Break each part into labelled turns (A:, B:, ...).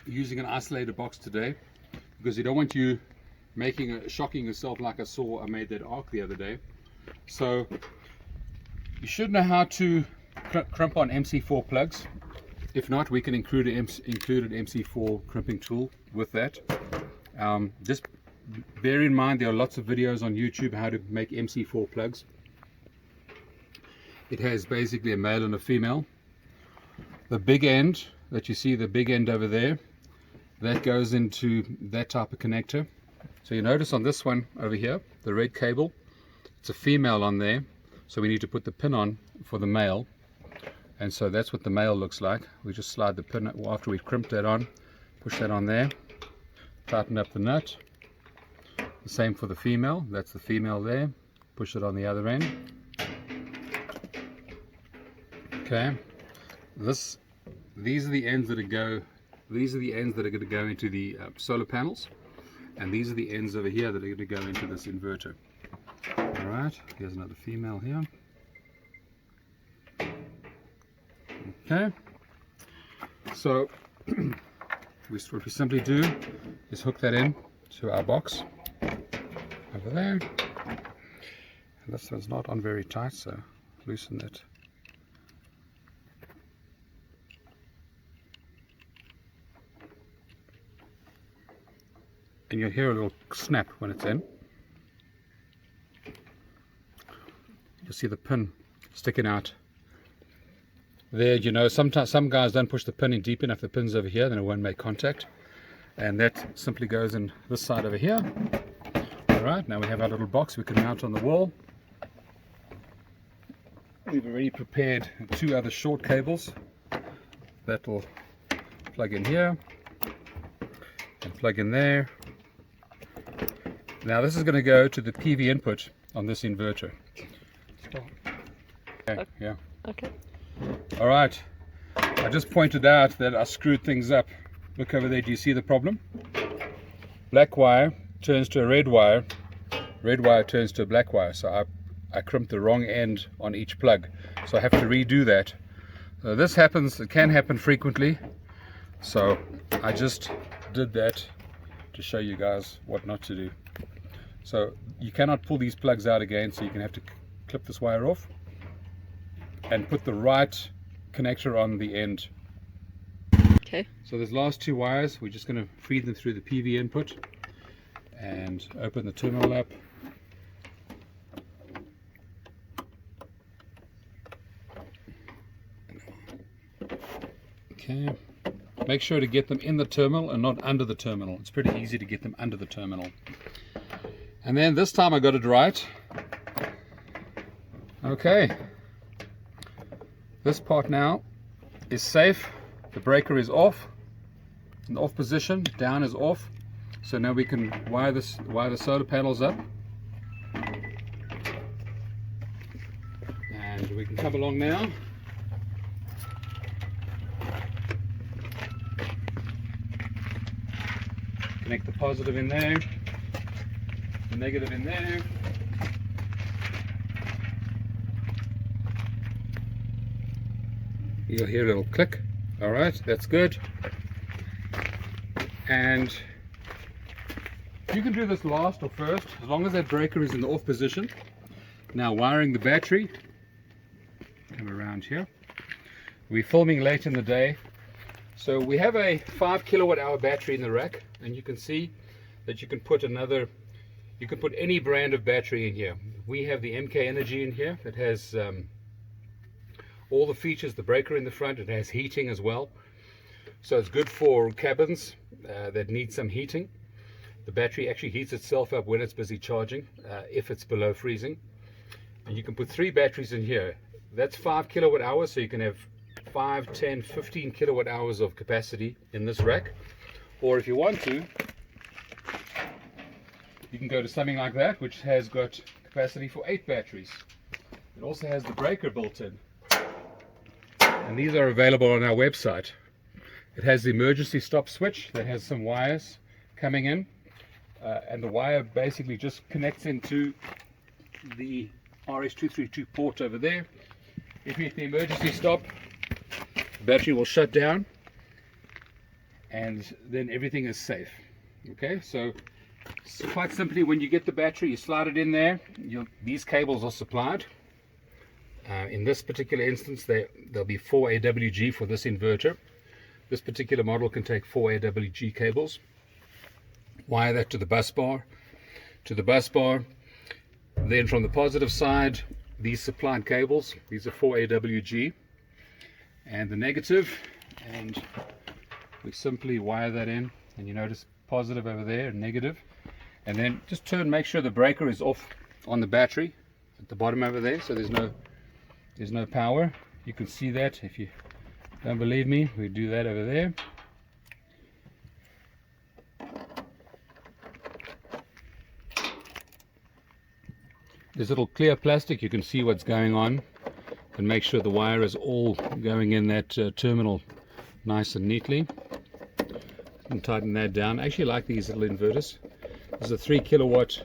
A: using an isolator box today because you don't want you shocking yourself like I made that arc the other day. So you should know how to crimp on MC4 plugs. If not, we can include an MC4 crimping tool with that. Just bear in mind there are lots of videos on YouTube how to make MC4 plugs. It has basically a male and a female. The big end that you see, the big end over there, that goes into that type of connector. So you notice on this one over here, the red cable, it's a female on there, so we need to put the pin on for the male. And so that's what the male looks like. We just slide the pin after we've crimped that on, push that on there, tighten up the nut. The same for the female, that's the female there, push it on the other end. Okay, these are the ends that are going to go into the solar panels, and these are the ends over here that are going to go into this inverter. All right, here's another female here. Okay, so what we simply do is hook that in to our box over there. And this one's not on very tight, so loosen it. And you'll hear a little snap when it's in. You'll see the pin sticking out there. You know, sometimes some guys don't push the pin in deep enough. The pin's over here, then it won't make contact, and that simply goes in this side over here. All right, now we have our little box we can mount on the wall. We've already prepared 2 other short cables that will plug in here and plug in there. Now this is going to go to the PV input on this inverter. Okay, yeah.
B: Okay.
A: All right. I just pointed out that I screwed things up. Look over there. Do you see the problem? Black wire turns to a red wire. Red wire turns to a black wire. So I crimped the wrong end on each plug. So I have to redo that. So this happens. It can happen frequently. So I just did that to show you guys what not to do. So you cannot pull these plugs out again, so you can have to clip this wire off and put the right connector on the end.
B: Okay.
A: So those last 2 wires, we're just going to feed them through the PV input and open the terminal up. Okay. Make sure to get them in the terminal and not under the terminal. It's pretty easy to get them under the terminal. And then this time I got it right. Okay. This part now is safe. The breaker is off. In the off position. Down is off. So now we can wire the solar panels up. And we can come along now. Connect the positive in there. The negative in there. You'll hear a little click. All right, that's good. And you can do this last or first, as long as that breaker is in the off position. Now wiring the battery. Come around here. We're filming late in the day, so we have a 5 kilowatt hour battery in the rack, and you can see that you can put any brand of battery in here. We have the MK Energy in here that has all the features, the breaker in the front. It has heating as well, so it's good for cabins that need some heating. The battery actually heats itself up when it's busy charging, if it's below freezing. And you can put 3 batteries in here. That's 5 kilowatt hours, so you can have 5, 10, 15 kilowatt hours of capacity in this rack. Or if you want to, you can go to something like that, which has got capacity for 8 batteries. It also has the breaker built in, and these are available on our website. It has the emergency stop switch that has some wires coming in, and the wire basically just connects into the RS-232 port over there. If you hit the emergency stop, the battery will shut down, and then everything is safe. Okay, so quite simply, when you get the battery, you slide it in there. These cables are supplied. In this particular instance, there'll be 4 AWG for this inverter. This particular model can take 4 AWG cables. Wire that to the bus bar. Then from the positive side, these supplied cables, these are 4 AWG, and the negative, and we simply wire that in, and you notice positive over there and negative, and then just make sure the breaker is off on the battery at the bottom over there, so there's no power. You can see that. If you don't believe me, we do that over there. This little clear plastic, you can see what's going on, and make sure the wire is all going in that terminal nice and neatly. And tighten that down. I actually like these little inverters. This is a 3 kilowatt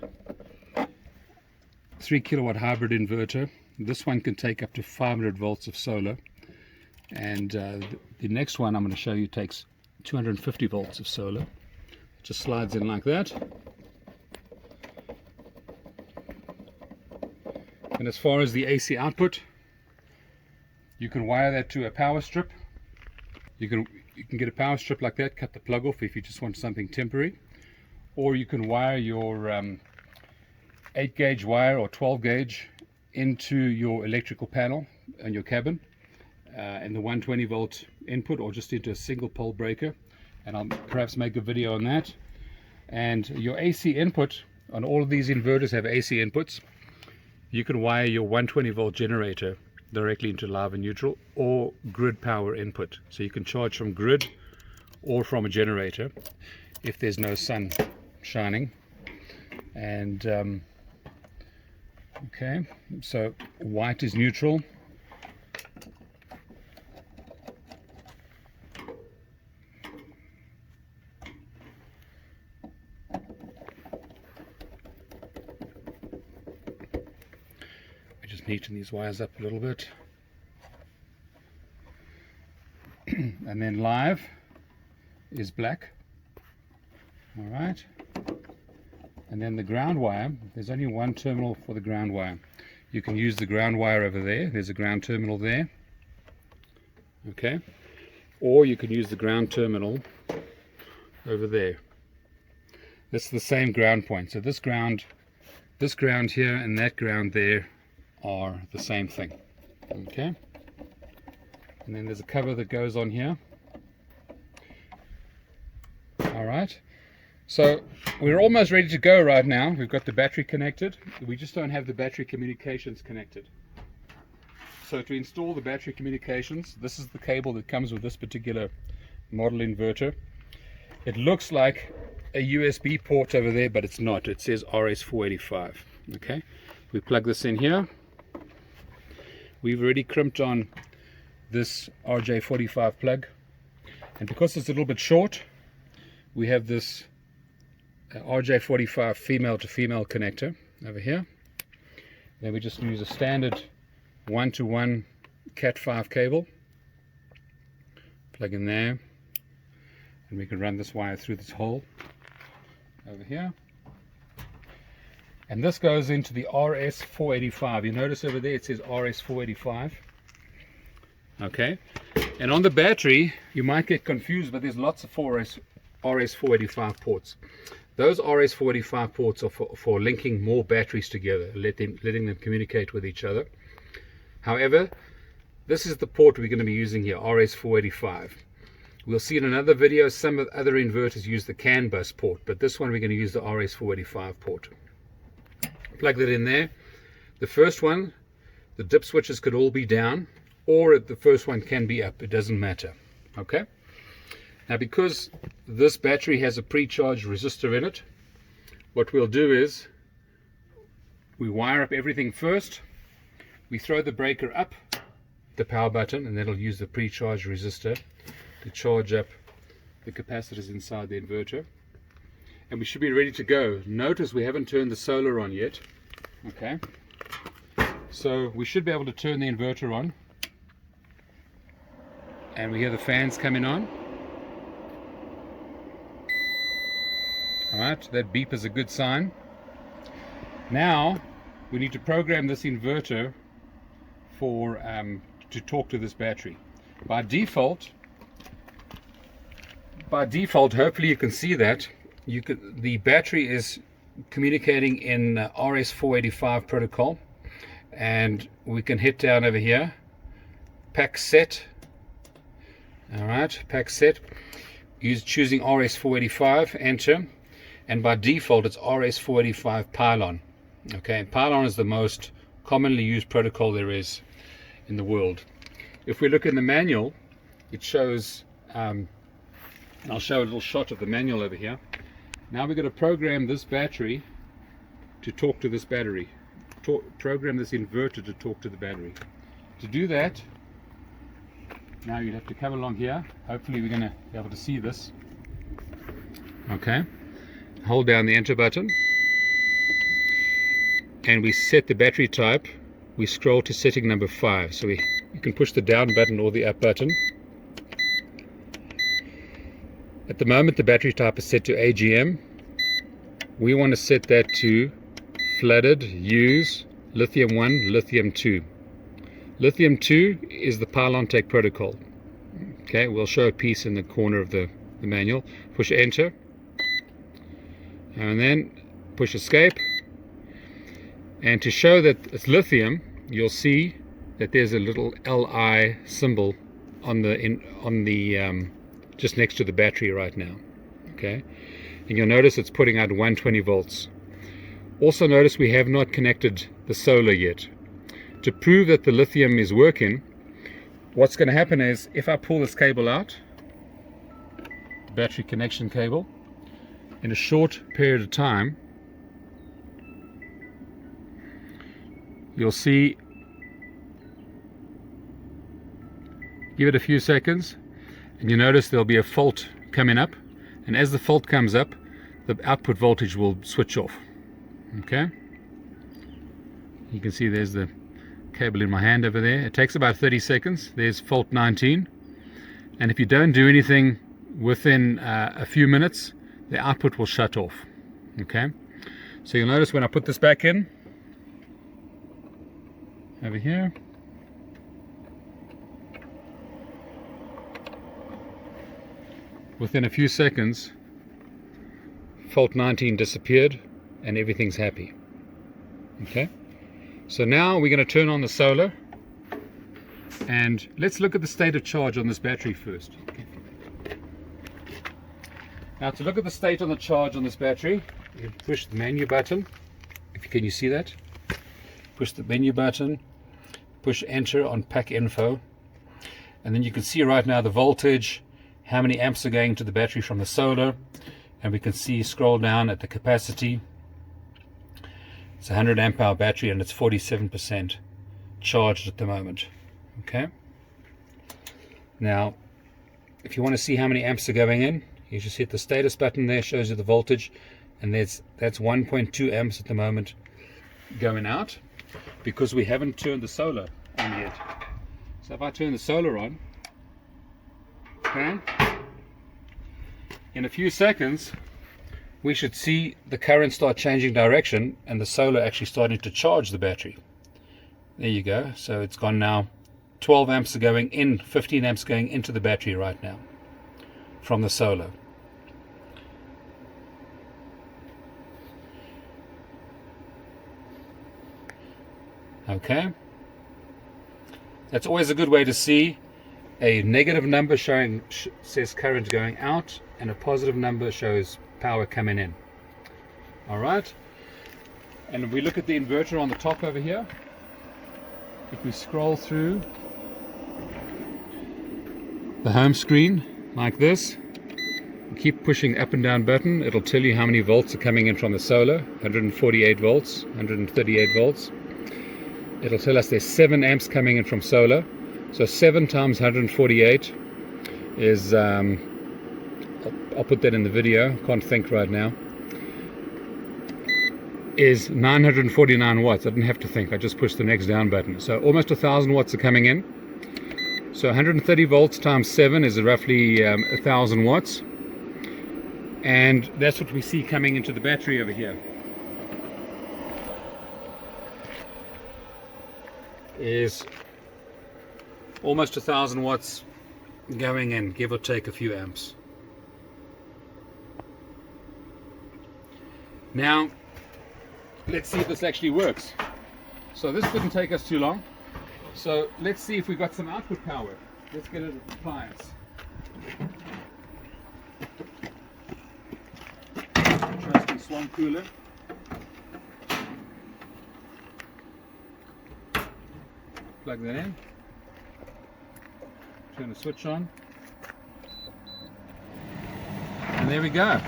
A: hybrid inverter. This one can take up to 500 volts of solar, and the next one I'm going to show you takes 250 volts of solar. It just slides in like that. And as far as the AC output, you can wire that to a power strip. You can get a power strip like that, cut the plug off if you just want something temporary, or you can wire your 8 gauge wire or 12 gauge into your electrical panel and your cabin, and the 120 volt input, or just into a single pole breaker, and I'll perhaps make a video on that. And your AC input on all of these inverters have AC inputs. You can wire your 120 volt generator directly into live and neutral, or grid power input, so you can charge from grid or from a generator if there's no sun shining. And okay, so white is neutral, neaten these wires up a little bit. And then live is black. All right, and then the ground wire, there's only one terminal for the ground wire. You can use the ground wire over there. There's a ground terminal there. Okay, or you can use the ground terminal over there. That's the same ground point. So this ground here and that ground there are the same thing. Okay, and then there's a cover that goes on here. All right, so we're almost ready to go right now. We've got the battery connected. We just don't have the battery communications connected. So to install the battery communications, this is the cable that comes with this particular model inverter. It looks like a USB port over there, but it's not. It says RS485. Okay, we plug this in here. We've already crimped on this RJ45 plug, and because it's a little bit short, we have this RJ45 female to female connector over here. Then we just use a standard 1-to-1 Cat5 cable, plug in there, and we can run this wire through this hole over here. And this goes into the RS485. You notice over there it says RS485. Okay, and on the battery you might get confused, but there's lots of RS485 ports. Those RS485 ports are for linking more batteries together, letting them communicate with each other. However, this is the port we're going to be using here, RS485. We'll see in another video some of the other inverters use the CAN bus port, but this one we're going to use the RS485 port. Plug that in there. The first one, the dip switches could all be down, or the first one can be up. It doesn't matter. Okay. Now, because this battery has a pre-charged resistor in it, what we'll do is we wire up everything first. We throw the breaker up the power button, and that'll use the pre-charged resistor to charge up the capacitors inside the inverter. And we should be ready to go. Notice we haven't turned the solar on yet. Okay, so we should be able to turn the inverter on, and we hear the fans coming on. Alright, that beep is a good sign. Now we need to program this inverter for to talk to this battery. By default, hopefully you can see that the battery is communicating in RS485 protocol, and we can hit down over here, pack set. All right, pack set. Choosing RS485, enter, and by default it's RS485 pylon. Okay, pylon is the most commonly used protocol there is in the world. If we look in the manual, it shows. I'll show a little shot of the manual over here. Now we're going to program this battery to talk to this battery. Program this inverter to talk to the battery. To do that, now you'd have to come along here. Hopefully we're going to be able to see this. Okay. Hold down the enter button. And we set the battery type. We scroll to setting number 5. So you can push the down button or the up button. At the moment the battery type is set to AGM. We want to set that to flooded, use, lithium 1, lithium 2. Lithium 2 is the pylon tech protocol. Okay, we'll show a piece in the corner of the manual. Push enter. And then push escape. And to show that it's lithium, you'll see that there's a little Li symbol on the just next to the battery right now. Okay, and you'll notice it's putting out 120 volts. Also notice we have not connected the solar yet. To prove that the lithium is working, what's going to happen is if I pull this cable out, the battery connection cable, in a short period of time, you'll see, give it a few seconds, and you notice there'll be a fault coming up, and as the fault comes up, the output voltage will switch off. Okay, you can see there's the cable in my hand over there. It takes about 30 seconds. There's fault 19, and if you don't do anything within a few minutes, the output will shut off. Okay, so you'll notice when I put this back in over here, within a few seconds fault 19 disappeared and everything's happy. Okay, so now we're going to turn on the solar, and let's look at the state of charge on this battery first. Now to look at the state on the charge on this battery, you push the menu button. Can you see that? Push the menu button, push enter on pack info, and then you can see right now the voltage, how many amps are going to the battery from the solar, and we can see, scroll down at the capacity. It's a 100 amp hour battery and it's 47% charged at the moment. Okay, now if you want to see how many amps are going in, you just hit the status button there, shows you the voltage, and that's 1.2 amps at the moment going out, because we haven't turned the solar on yet. So if I turn the solar on, okay, in a few seconds we should see the current start changing direction and the solar actually starting to charge the battery. There you go. So it's gone now. 12 amps are going in, 15 amps going into the battery right now from the solar. Okay, that's always a good way to see. A negative number says current going out, and a positive number shows power coming in. All right, and if we look at the inverter on the top over here, if we scroll through the home screen like this, keep pushing up and down button, it'll tell you how many volts are coming in from the solar. 148 volts, 138 volts. It'll tell us there's 7 amps coming in from solar. So 7 times 148 is, I'll put that in the video, can't think right now, is 949 watts. I didn't have to think, I just pushed the next down button. So almost 1,000 watts are coming in. So 130 volts times 7 is roughly 1,000 watts. And that's what we see coming into the battery over here. Is almost 1,000 watts going in, give or take a few amps. Now let's see if this actually works. So this didn't take us too long. So let's see if we got some output power. Let's get an appliance. Trusty Swan cooler. Plug that in. Turn the switch on. And there we go.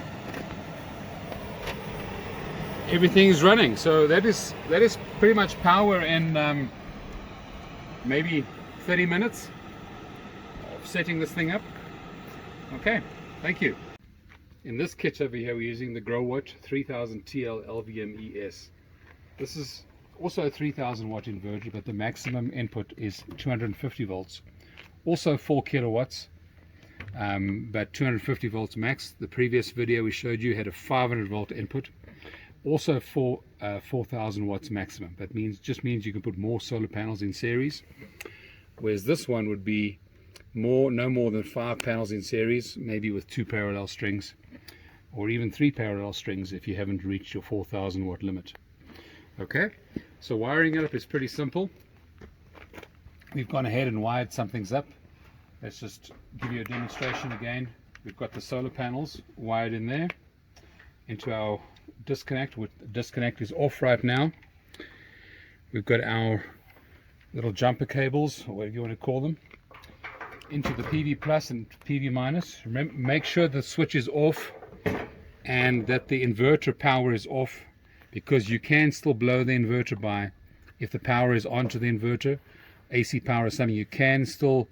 A: Everything is running. So that is pretty much power in maybe 30 minutes of setting this thing up. Okay, thank you. In this kit over here, we're using the GROWATT 3000 TL LVM-ES. This is also a 3000 watt inverter, but the maximum input is 250 volts. Also 4 kilowatts, but 250 volts max. The previous video we showed you had a 500 volt input. Also for 4,000 watts maximum. That just means you can put more solar panels in series, whereas this one would be no more than 5 panels in series, maybe with 2 parallel strings, or even 3 parallel strings if you haven't reached your 4,000 watt limit. Okay, so wiring it up is pretty simple. We've gone ahead and wired some things up. Let's just give you a demonstration again. We've got the solar panels wired in there into our disconnect. Disconnect is off right now. We've got our little jumper cables, or whatever you want to call them, into the PV plus and PV minus. Remember, make sure the switch is off and that the inverter power is off, because you can still blow the inverter by, if the power is onto the inverter, AC power or something, you can still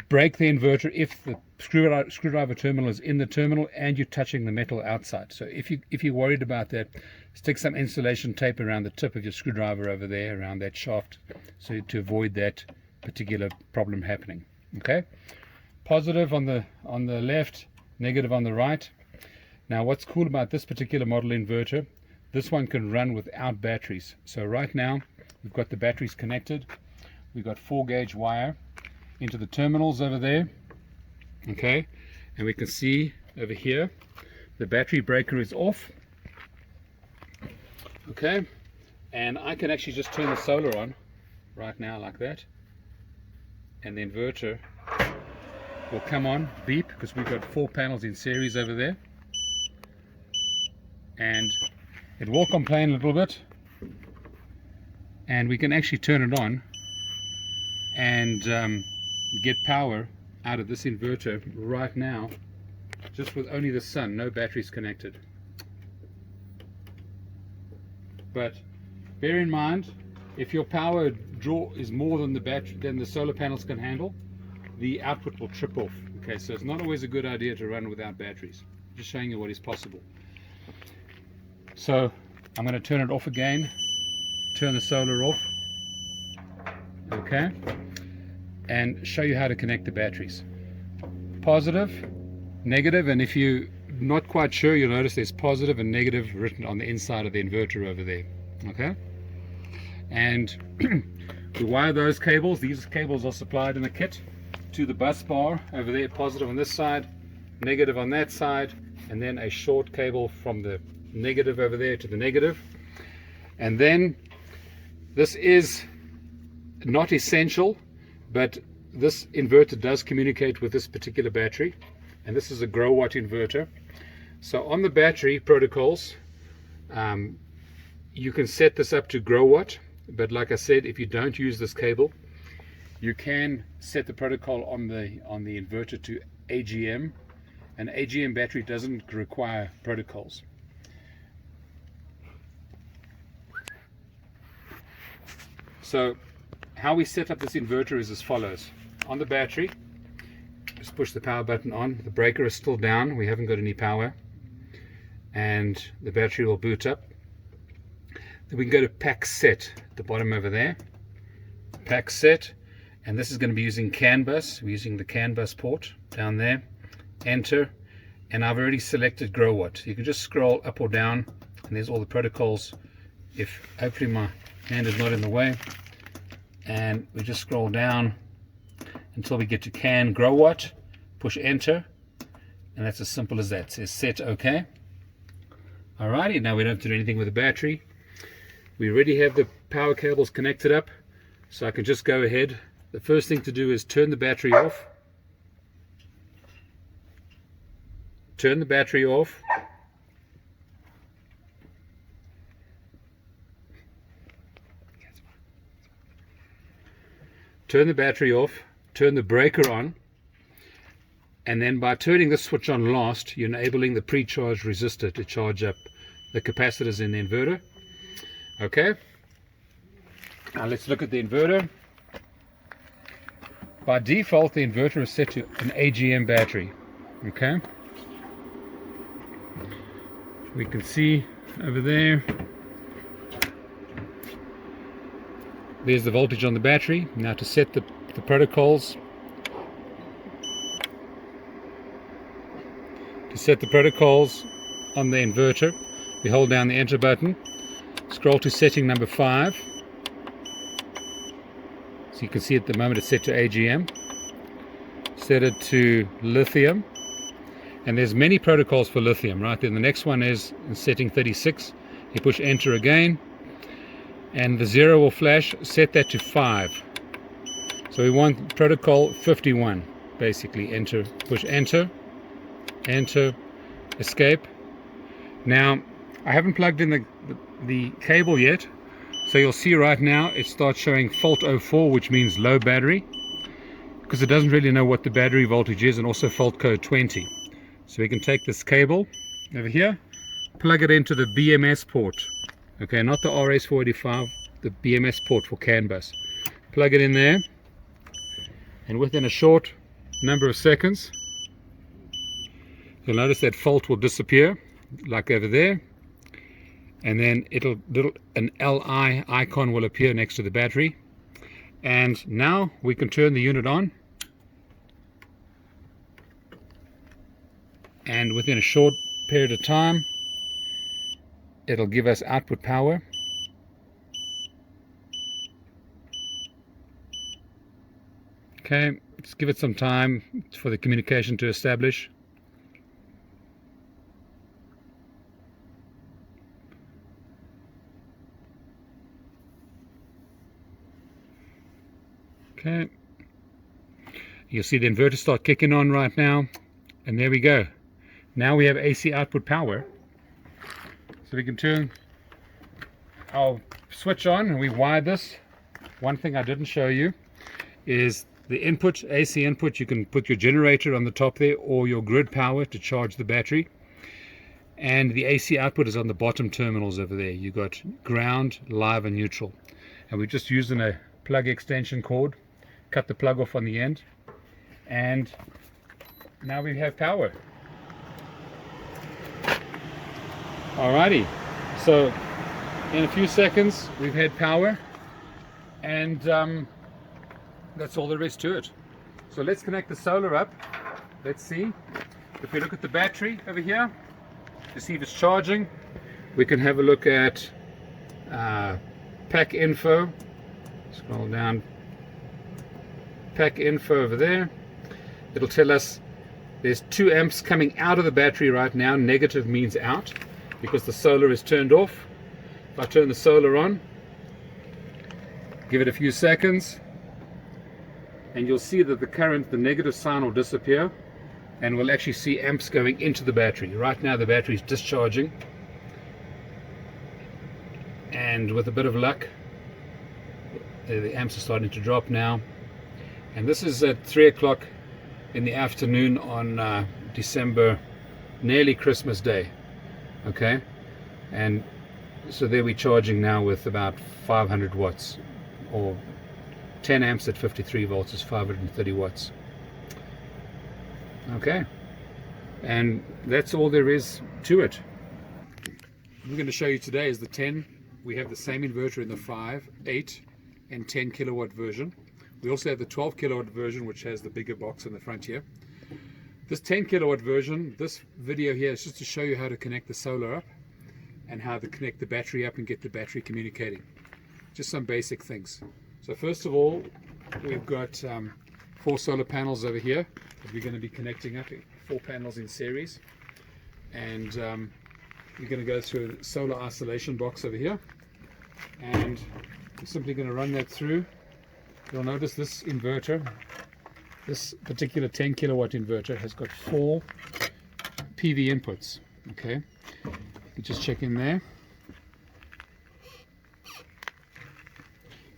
A: break the inverter if the screwdriver terminal is in the terminal and you're touching the metal outside. So if you're worried about that, stick some insulation tape around the tip of your screwdriver over there, around that shaft, so to avoid that particular problem happening. Okay, positive on the left, negative on the right. Now what's cool about this particular model inverter, this one can run without batteries. So right now we've got the batteries connected. We've got 4 gauge wire into the terminals over there. Okay, and we can see over here the battery breaker is off. Okay, and I can actually just turn the solar on right now like that, and the inverter will come on, beep, because we've got 4 panels in series over there, and it will complain a little bit, and we can actually turn it on and get power out of this inverter right now, just with only the sun, no batteries connected. But bear in mind, if your power draw is more than the solar panels can handle, the output will trip off. Okay, so it's not always a good idea to run without batteries. Just showing you what is possible. So I'm going to turn it off again, turn the solar off, okay, and show you how to connect the batteries. Positive, negative, and if you're not quite sure, you'll notice there's positive and negative written on the inside of the inverter over there. Okay, and we wire those cables. These cables are supplied in the kit to the bus bar over there, positive on this side, negative on that side, and then a short cable from the negative over there to the negative. And then this is not essential, but this inverter does communicate with this particular battery, and this is a GROWATT inverter. So on the battery protocols, you can set this up to GROWATT, but like I said, if you don't use this cable, you can set the protocol on the inverter to AGM. An AGM battery doesn't require protocols. So how we set up this inverter is as follows. On the battery, just push the power button on. The breaker is still down, we haven't got any power, and the battery will boot up. Then we can go to pack set at the bottom over there, pack set, and this is going to be using CAN bus. We're using the CAN bus port down there. Enter, and I've already selected GROWATT. You can just scroll up or down, and there's all the protocols. If hopefully my hand is not in the way, and we just scroll down until we get to CAN GROWATT, push enter, and that's as simple as that. It says set OK. Alrighty, now we don't have to do anything with the battery. We already have the power cables connected up, so I can just go ahead. The first thing to do is turn the battery off. Turn the battery off. Turn the battery off. Turn the breaker on. And then by turning this switch on last, you're enabling the pre-charge resistor to charge up the capacitors in the inverter. Okay. Now let's look at the inverter. By default, the inverter is set to an AGM battery. Okay. We can see over there, there's the voltage on the battery. Now to set the protocols, on the inverter, we hold down the enter button, scroll to setting number 5. So you can see at the moment it's set to AGM. Set it to lithium. And there's many protocols for lithium, right? Then the next one is in setting 36. You push enter again, and the 0 will flash. Set that to 5. So we want protocol 51, basically. Enter, push enter, enter, escape. Now, I haven't plugged in the cable yet, so you'll see right now it starts showing fault 04, which means low battery, because it doesn't really know what the battery voltage is, and also fault code 20. So we can take this cable over here, plug it into the BMS port. Okay, not the RS485, the BMS port for CAN bus. Plug it in there, and within a short number of seconds, you'll notice that fault will disappear, like over there, and then an LI icon will appear next to the battery. And now we can turn the unit on, and within a short period of time it'll give us output power. Okay, let's give it some time for the communication to establish. Okay, you'll see the inverter start kicking on right now, and there we go. Now we have AC output power, so we can turn our switch on, and we wired this. One thing I didn't show you is the input, AC input. You can put your generator on the top there, or your grid power to charge the battery, and the AC output is on the bottom terminals over there. You got ground, live, and neutral, and we're just using a plug extension cord. Cut the plug off on the end, and now we have power. Alrighty, so in a few seconds we've had power, and that's all there is to it. So let's connect the solar up. Let's see. If we look at the battery over here to see if it's charging, we can have a look at pack info. Scroll down, pack info over there. It'll tell us there's 2 amps coming out of the battery right now. Negative means out, because the solar is turned off. If I turn the solar on, give it a few seconds, and you'll see that the current, the negative sign, will disappear, and we'll actually see amps going into the battery. Right now the battery is discharging, and with a bit of luck the amps are starting to drop now. And this is at 3 o'clock in the afternoon on December, nearly Christmas Day. Okay, and so there we're charging now with about 500 watts, or 10 amps at 53 volts is 530 watts. Okay, and that's all there is to it. I'm going to show you today is the 10. We have the same inverter in the 5, 8 and 10 kilowatt version. We also have the 12 kilowatt version, which has the bigger box in the front here. This 10 kilowatt version, this video here is just to show you how to connect the solar up and how to connect the battery up and get the battery communicating. Just some basic things. So first of all, we've got 4 solar panels over here that we're going to be connecting up, 4 panels in series. And we're going to go through a solar isolation box over here. And we're simply going to run that through. You'll notice this inverter, this particular 10 kilowatt inverter has got 4 PV inputs. Okay, you just check in there.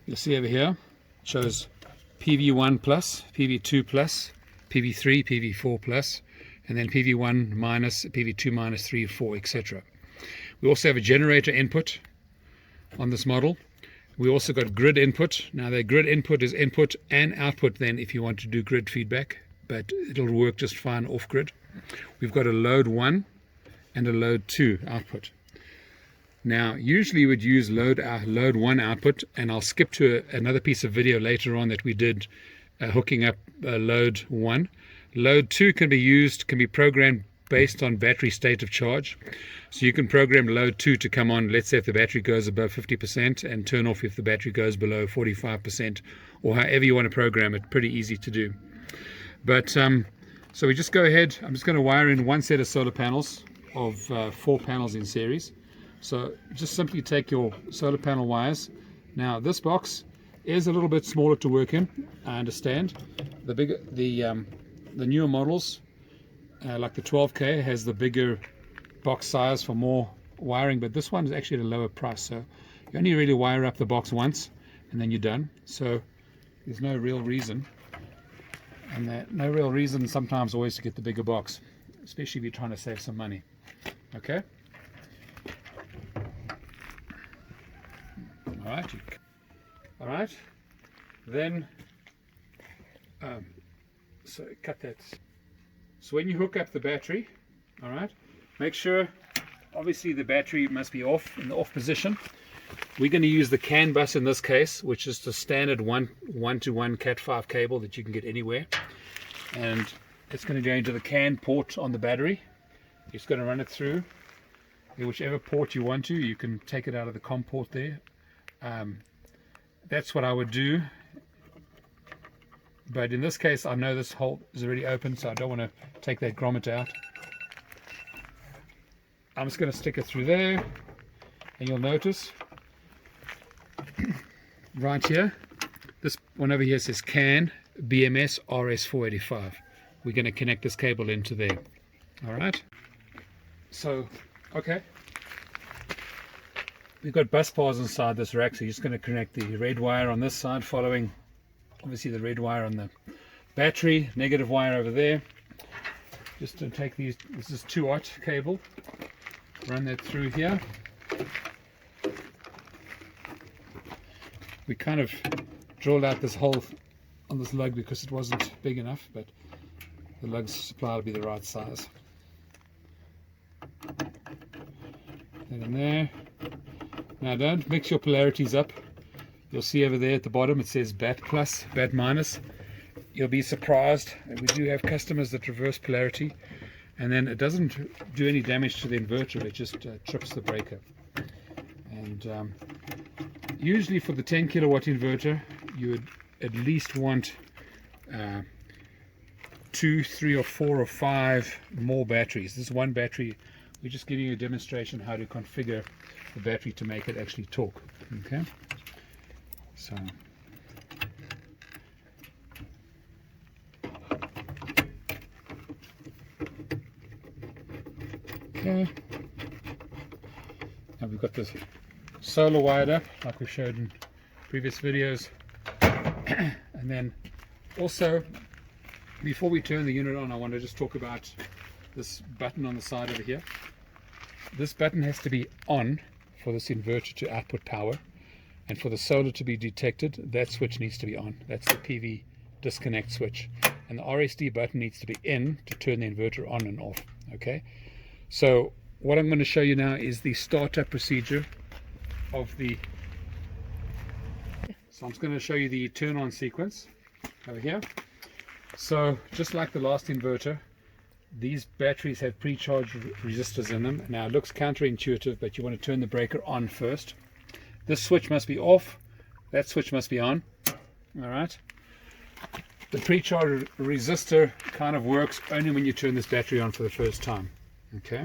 A: You'll see over here, it shows PV1 plus, PV2 plus, PV3, PV4 plus, and then PV1 minus, PV2 minus, 3, 4, etc. We also have a generator input on this model. We also got grid input. Now the grid input is input and output then if you want to do grid feedback, but it'll work just fine off grid. We've got a load 1 and a load 2 output. Now usually you would use load 1 output, and I'll skip to another piece of video later on that we did hooking up load 1. Load 2 can be programmed based on battery state of charge. So you can program load 2 to come on, let's say if the battery goes above 50%, and turn off if the battery goes below 45%, or however you want to program it. Pretty easy to do. But so we just go ahead. I'm just going to wire in 1 set of solar panels of 4 panels in series. So just simply take your solar panel wires. Now this box is a little bit smaller to work in, I understand. The newer models, like the 12K, has the bigger box size for more wiring, but this one is actually at a lower price, so you only really wire up the box once and then you're done. So there's no real reason, sometimes always to get the bigger box, especially if you're trying to save some money. Okay, all right, then so cut that. So when you hook up the battery, all right, make sure obviously the battery must be off, in the off position. We're going to use the CAN bus in this case, which is the standard 1-to-1 Cat5 cable that you can get anywhere, and it's going to go into the CAN port on the battery. You're just going to run it through whichever port you want to. You can take it out of the COM port there. That's what I would do. But in this case, I know this hole is already open, so I don't want to take that grommet out. I'm just going to stick it through there, and you'll notice right here, this one over here says CAN BMS RS485. We're going to connect this cable into there. All right. So, okay. We've got bus bars inside this rack, so you're just going to connect the red wire on this side, following obviously the red wire on the battery, negative wire over there. Just to take these, this is 2-aught cable, run that through here. We kind of drilled out this hole on this lug because it wasn't big enough, but the lug supply will be the right size. Then in there. Now don't mix your polarities up. You'll see over there at the bottom it says BAT plus, BAT minus. You'll be surprised. We do have customers that reverse polarity, and then it doesn't do any damage to the inverter, it just trips the breaker. And usually for the 10 kilowatt inverter you would at least want 2, 3 or 4 or 5 more batteries. This is one battery. We're just giving you a demonstration how to configure the battery to make it actually talk. Okay, so okay, now we've got this solar wired up like we showed in previous videos. And then also, before we turn the unit on, I want to just talk about this button on the side over here. This button has to be on for this inverter to output power, and for the solar to be detected, that switch needs to be on. That's the PV disconnect switch, and the RSD button needs to be in to turn the inverter on and off. Okay, so what I'm going to show you now is the startup procedure of the, so I'm just going to show you the turn on sequence over here. So just like the last inverter, these batteries have pre-charged resistors in them. Now it looks counterintuitive, but you want to turn the breaker on first. This switch must be off, that switch must be on. All right. The pre-charge resistor kind of works only when you turn this battery on for the first time. Okay.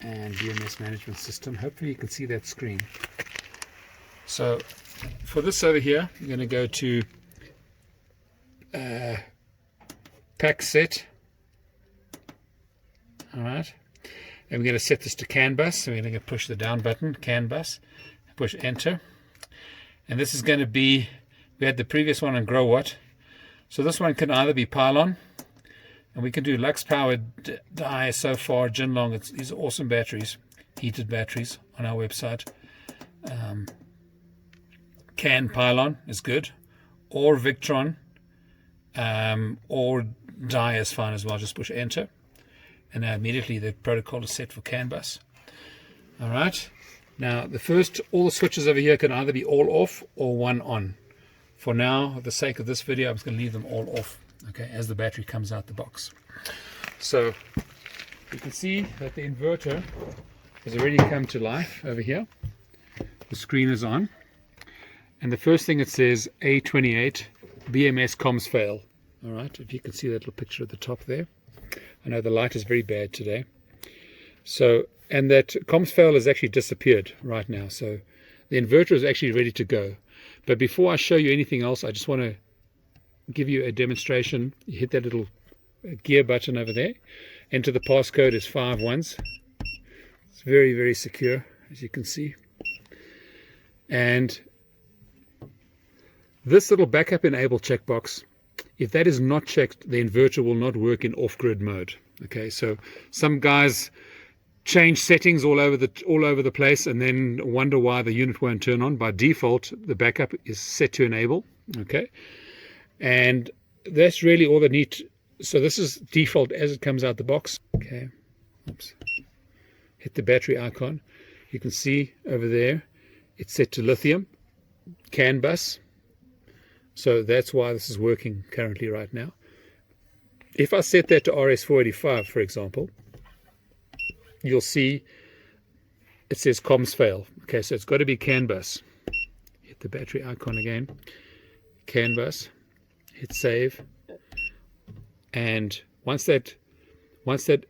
A: And BMS management system. Hopefully you can see that screen. So for this over here, I'm going to go to pack set. All right. And we're going to set this to CAN bus. So we're going to push the down button, CAN bus, push enter. And this is going to be, we had the previous one on GROWATT. So this one can either be pylon, and we can do Lux powered dye so far, Jinlong. These are awesome batteries, heated batteries on our website. CAN pylon is good, or Victron, or dye is fine as well. Just push enter, and now immediately the protocol is set for CAN bus. All right. Now all the switches over here can either be all off or one on. For now, for the sake of this video, I'm just going to leave them all off, okay, as the battery comes out the box. So you can see that the inverter has already come to life over here. The screen is on, and the first thing it says A28 BMS comms fail. All right, if you can see that little picture at the top there. I know the light is very bad today. So, and that comms fail has actually disappeared right now. So the inverter is actually ready to go. But before I show you anything else, I just want to give you a demonstration. You hit that little gear button over there. Enter the passcode is 5 ones. It's very, very secure, as you can see. And this little backup enable checkbox, if that is not checked, the inverter will not work in off-grid mode. Okay, so some guys change settings all over the place and then wonder why the unit won't turn on. By default, the backup is set to enable. Okay, and that's really all they need. So this is default as it comes out the box. Okay, oops. Hit the battery icon. You can see over there it's set to lithium, CAN bus. So that's why this is working currently right now. If I set that to RS485, for example, you'll see it says comms fail. Okay, so it's got to be CAN bus. Hit the battery icon again, CAN bus, hit save, and once that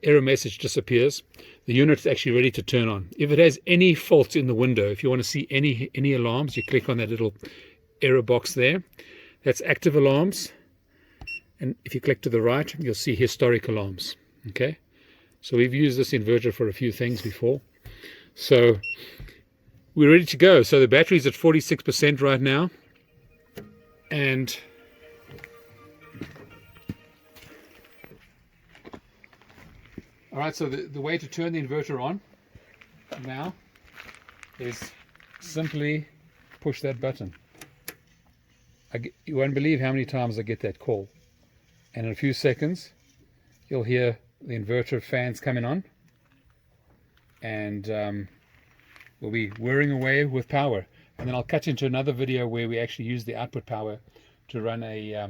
A: error message disappears, the unit's actually ready to turn on. If it has any faults in the window, if you want to see any alarms, you click on that little error box there. That's active alarms, and if you click to the right, you'll see historic alarms. Okay, so we've used this inverter for a few things before, so we're ready to go. So the battery's at 46% right now, and all right, so the way to turn the inverter on now is simply push that button. You won't believe how many times I get that call, and in a few seconds you'll hear the inverter fans coming on, and we'll be whirring away with power. And then I'll cut into another video where we actually use the output power to run a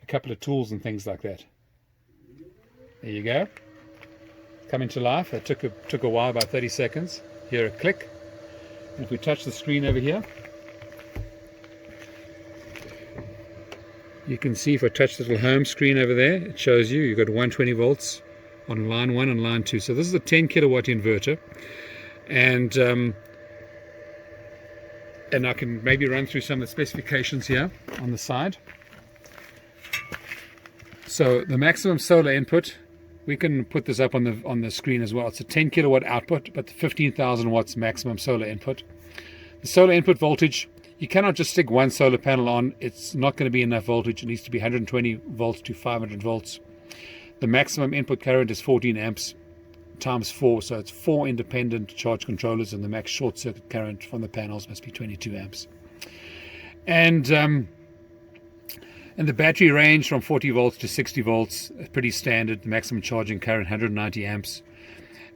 A: couple of tools and things like that. There you go, coming to life. It took a while, about 30 seconds. Hear a click, and if we touch the screen over here, you can see if I touch the little home screen over there, it shows you've got 120 volts on line 1 and line 2. So this is a 10 kilowatt inverter, and I can maybe run through some of the specifications here on the side. So the maximum solar input, we can put this up on the screen as well. It's a 10 kilowatt output, but 15,000 watts maximum solar input. The solar input voltage, you cannot just stick one solar panel on. It's not going to be enough voltage. It needs to be 120 volts to 500 volts. The maximum input current is 14 amps times 4, so it's 4 independent charge controllers, and the max short circuit current from the panels must be 22 amps. And the battery range from 40 volts to 60 volts, pretty standard. The maximum charging current 190 amps.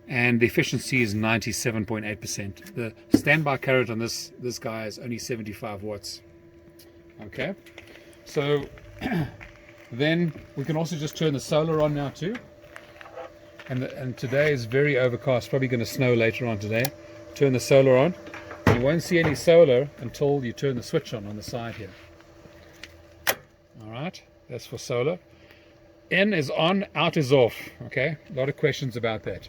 A: And the efficiency is 97.8%. The standby current on this guy is only 75 watts. Okay, so Then we can also just turn the solar on now too. And today is very overcast, probably going to snow later on today. Turn the solar on. You won't see any solar until you turn the switch on the side here. Alright, that's for solar. In is on, out is off. Okay, a lot of questions about that.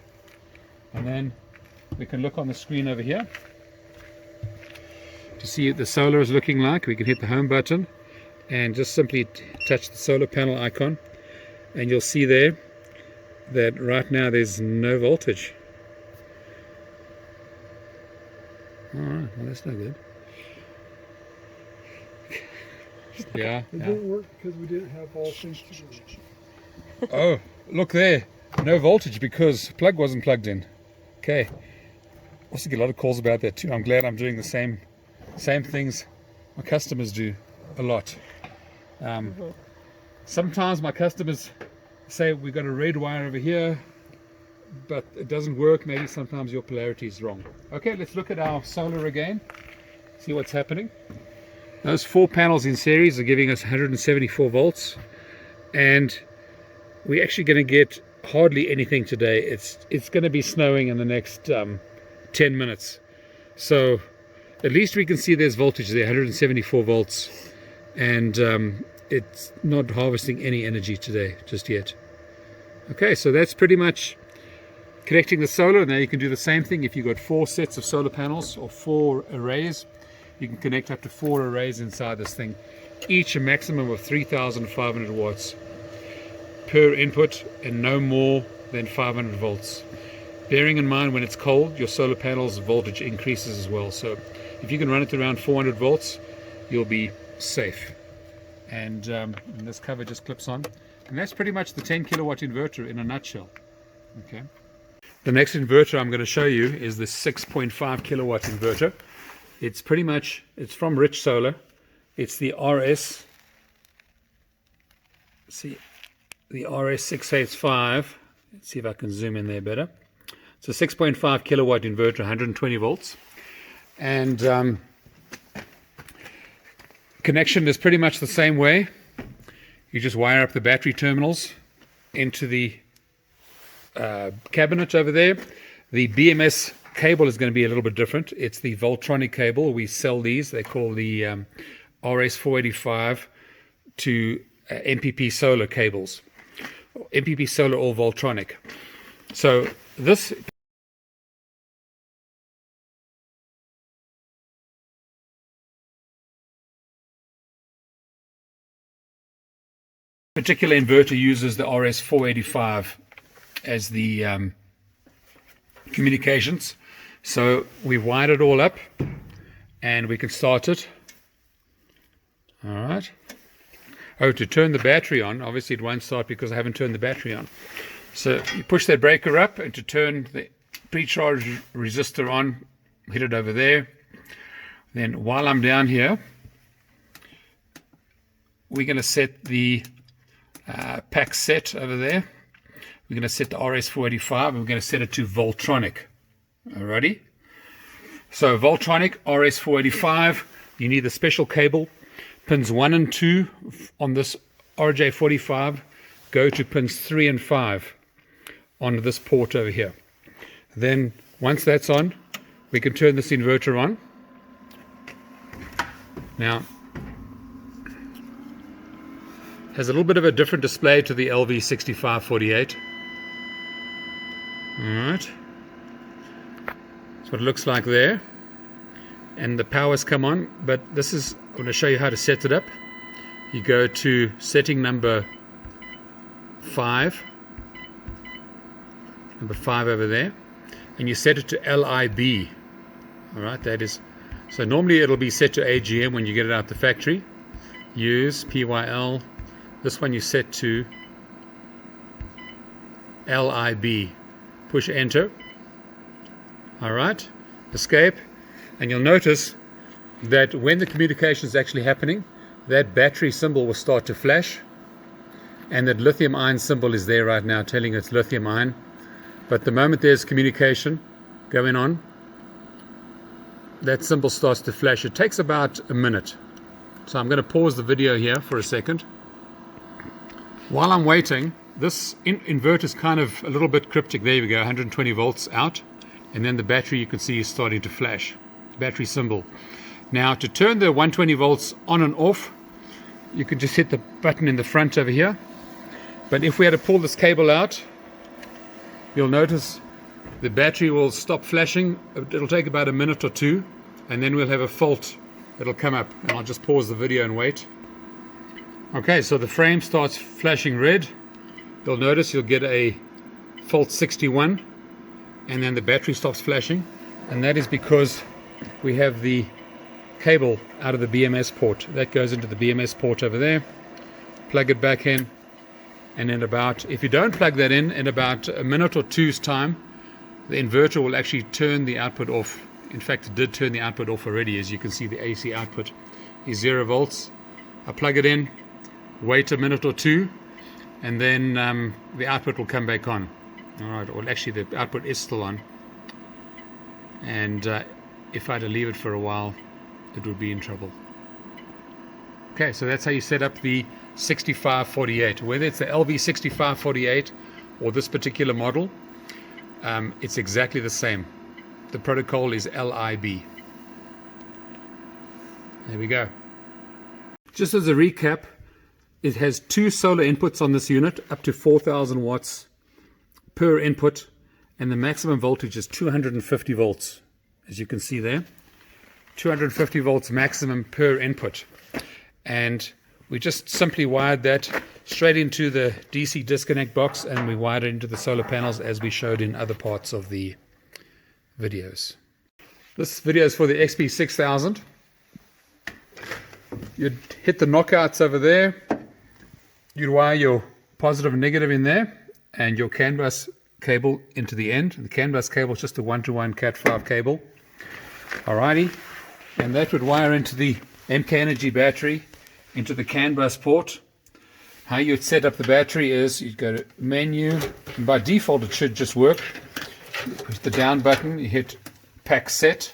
A: And then we can look on the screen over here to see what the solar is looking like. We can hit the home button and just simply touch the solar panel icon, and you'll see there that right now there's no voltage. Alright, well that's not good. Yeah.
C: It didn't work because we didn't have all things together.
A: Oh, look there. No voltage because plug wasn't plugged in. Okay. Also get a lot of calls about that too. I'm glad I'm doing the same things my customers do a lot. Sometimes my customers say we've got a red wire over here, but it doesn't work. Maybe sometimes your polarity is wrong. Okay, let's look at our solar again, see what's happening. Those 4 panels in series are giving us 174 volts, and we're actually going to get hardly anything today. It's going to be snowing in the next 10 minutes, so at least we can see there's voltage there, 174 volts, and it's not harvesting any energy today just yet. Okay, so that's pretty much connecting the solar. Now you can do the same thing if you've got 4 sets of solar panels or 4 arrays. You can connect up to 4 arrays inside this thing, each a maximum of 3,500 watts per input and no more than 500 volts. Bearing in mind when it's cold, your solar panel's voltage increases as well. So if you can run it around 400 volts, you'll be safe. And this cover just clips on. And that's pretty much the 10 kilowatt inverter in a nutshell. Okay. The next inverter I'm going to show you is the 6.5 kilowatt inverter. It's pretty much, it's from Rich Solar. It's the RS, see, the RS685. Let's see if I can zoom in there better. It's a 6.5 kilowatt inverter, 120 volts. And connection is pretty much the same way. You just wire up the battery terminals into the cabinet over there. The BMS cable is going to be a little bit different. It's the Voltronic cable. We sell these. They call the RS485 to MPP solar cables. MPP solar or Voltronic. So this particular inverter uses the RS485 as the communications. So we've wired it all up and we can start it. All right. Oh, to turn the battery on, obviously it won't start because I haven't turned the battery on. So you push that breaker up, and to turn the pre-charge resistor on, hit it over there. Then while I'm down here, we're going to set the pack set over there. We're going to set the RS485 and we're going to set it to Voltronic. Alrighty. So Voltronic RS485, you need the special cable. Pins 1 and 2 on this RJ45 go to pins 3 and 5 on this port over here. Then once that's on, we can turn this inverter on. Now, has a little bit of a different display to the LV6548. Alright. That's what it looks like there. And the power's come on, but this is, I'm going to show you how to set it up. You go to setting number 5. Number 5 over there. And you set it to LIB. Alright, that is, so normally it'll be set to AGM when you get it out the factory. Use PYL. This one you set to LIB. Push enter. Alright, escape. And you'll notice that when the communication is actually happening, that battery symbol will start to flash. And that lithium ion symbol is there right now telling it's lithium ion. But the moment there's communication going on, that symbol starts to flash. It takes about a minute. So I'm going to pause the video here for a second. While I'm waiting, this inverter is kind of a little bit cryptic. There we go, 120 volts out, and then the battery you can see is starting to flash, battery symbol. Now to turn the 120 volts on and off, you can just hit the button in the front over here. But if we had to pull this cable out, you'll notice the battery will stop flashing. It'll take about a minute or two, and then we'll have a fault that'll come up. And I'll just pause the video and wait. Okay, so the frame starts flashing red. You'll notice you'll get a fault 61, and then the battery stops flashing. And that is because we have the cable out of the BMS port. That goes into the BMS port over there. Plug it back in, and in about, if you don't plug that in about a minute or two's time, the inverter will actually turn the output off. In fact, it did turn the output off already. As you can see, the AC output is 0 volts. I plug it in, wait a minute or two, and then the output will come back on. All right, or actually the output is still on. And if I had to leave it for a while, it would be in trouble. Okay, so that's how you set up the 6548. Whether it's the LV6548 or this particular model, it's exactly the same. The protocol is LIB. There we go. Just as a recap, it has 2 solar inputs on this unit, up to 4,000 watts per input, and the maximum voltage is 250 volts, as you can see there. 250 volts maximum per input. And we just simply wired that straight into the DC disconnect box, and we wired it into the solar panels as we showed in other parts of the videos. This video is for the XP6000. You'd hit the knockouts over there. You'd wire your positive and negative in there, and your CAN bus cable into the end. The CAN bus cable is just a 1-to-1 Cat5 cable. Alrighty, and that would wire into the MK Energy battery, into the CAN bus port. How you'd set up the battery is you'd go to menu, and by default it should just work. Push the down button, you hit pack set.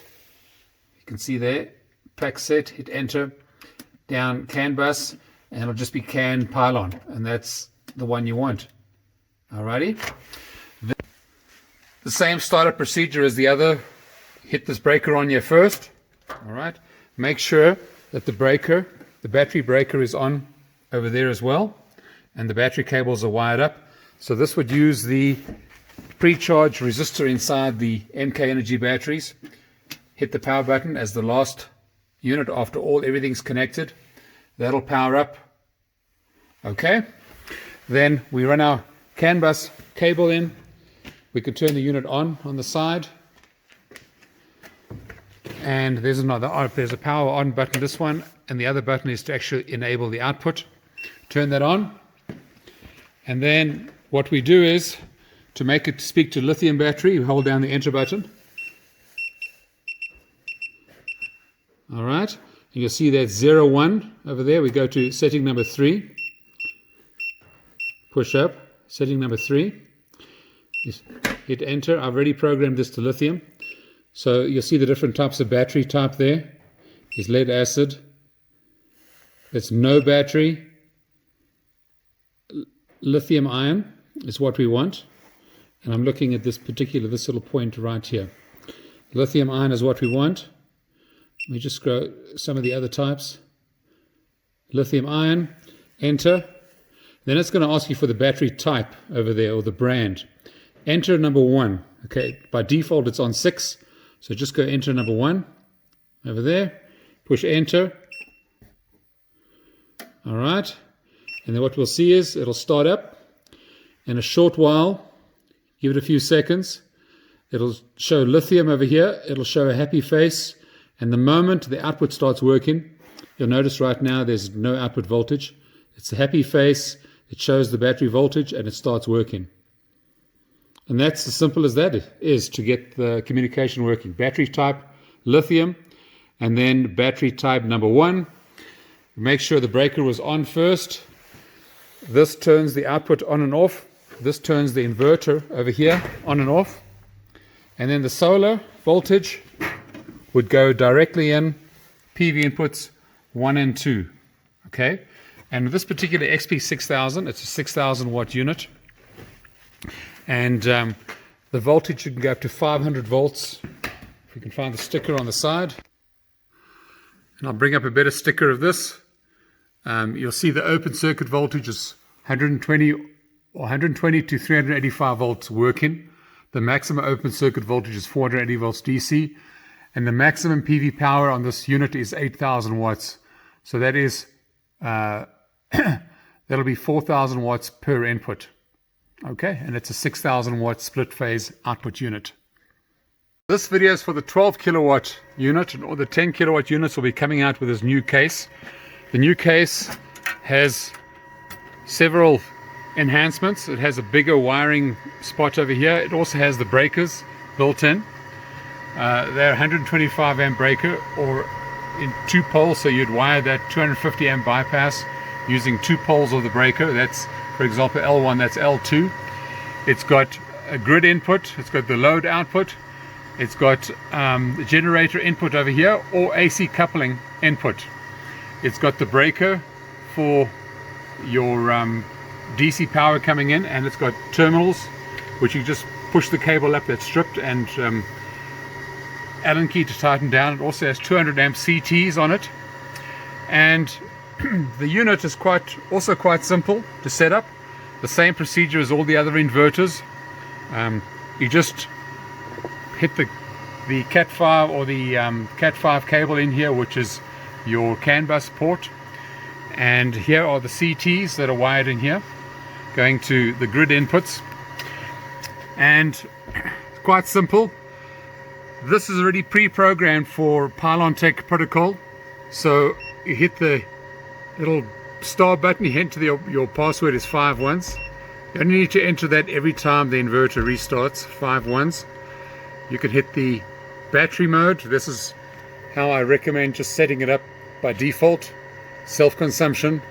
A: You can see there, pack set, hit enter, down CAN bus, and it'll just be CAN pylon, and that's the one you want. Alrighty. The same startup procedure as the other. Hit this breaker on here first. Alright. Make sure that the breaker, the battery breaker, is on over there as well, and the battery cables are wired up. So this would use the pre-charge resistor inside the MK Energy batteries. Hit the power button as the last unit after everything's connected. That'll power up. Okay. Then we run our CAN bus cable in. We can turn the unit on the side. And there's a power on button, this one, and the other button is to actually enable the output. Turn that on. And then what we do is, to make it speak to lithium battery, you hold down the enter button. All right, and you'll see that 01 over there. We go to setting number 3. Push up, setting number 3. Hit enter. I've already programmed this to lithium. So you'll see the different types of battery type there. Is lead acid. That's no battery. Lithium ion is what we want. And I'm looking at this little point right here. Lithium ion is what we want. Let me just scroll some of the other types. Lithium ion, enter. Then it's going to ask you for the battery type over there, or the brand. Enter number 1. Okay, by default it's on 6. So just go enter number 1 over there. Push enter. All right. And then what we'll see is it'll start up. In a short while, give it a few seconds, it'll show lithium over here. It'll show a happy face. And the moment the output starts working, you'll notice right now there's no output voltage. It's a happy face. It shows the battery voltage and it starts working. And that's as simple as that is to get the communication working. Battery type, lithium, and then battery type number 1. Make sure the breaker was on first. This turns the output on and off. This turns the inverter over here on and off. And then the solar voltage would go directly in PV inputs 1 and 2. Okay. And with this particular XP6000, it's a 6,000 watt unit. And the voltage, you can go up to 500 volts. If we can find the sticker on the side. And I'll bring up a better sticker of this. You'll see the open circuit voltage is 120 to 385 volts working. The maximum open circuit voltage is 480 volts DC. And the maximum PV power on this unit is 8,000 watts. So that is, that'll be 4,000 watts per input. Okay, and it's a 6,000 watt split phase output unit. This video is for the 12 kilowatt unit, or the 10 kilowatt units will be coming out with this new case. The new case has several enhancements. It has a bigger wiring spot over here. It also has the breakers built in. They're 125 amp breaker, or in 2 poles, so you'd wire that 250 amp bypass using 2 poles of the breaker. That's, for example, L1, that's L2. It's got a grid input, it's got the load output, it's got the generator input over here, or AC coupling input. It's got the breaker for your DC power coming in, and it's got terminals which you just push the cable up that's stripped, and Allen key to tighten down. It also has 200 amp CTs on it, and the unit is also quite simple to set up. The same procedure as all the other inverters. You just hit the Cat5 or the Cat5 cable in here, which is your CAN bus port, and here are the CTs that are wired in here going to the grid inputs. And it's quite simple. This is already pre-programmed for Pylon Tech protocol. So you hit the little star button, you enter your password is 5 ones. You only need to enter that every time the inverter restarts, 5 ones. You can hit the battery mode. This is how I recommend just setting it up by default. Self-consumption,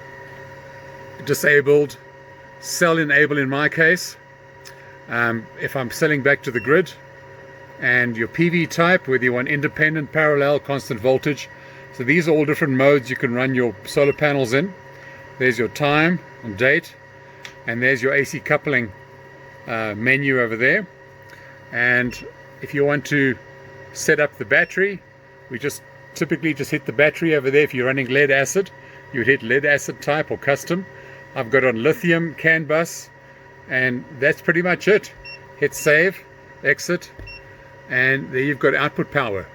A: disabled, cell enable in my case. If I'm selling back to the grid, and your PV type, whether you want independent, parallel, constant voltage. So these are all different modes you can run your solar panels in. There's your time and date, and there's your AC coupling menu over there. And if you want to set up the battery, we typically just hit the battery over there. If you're running lead acid, you would hit lead acid type or custom. I've got on lithium CAN bus, and that's pretty much it. Hit save, exit, and there you've got output power.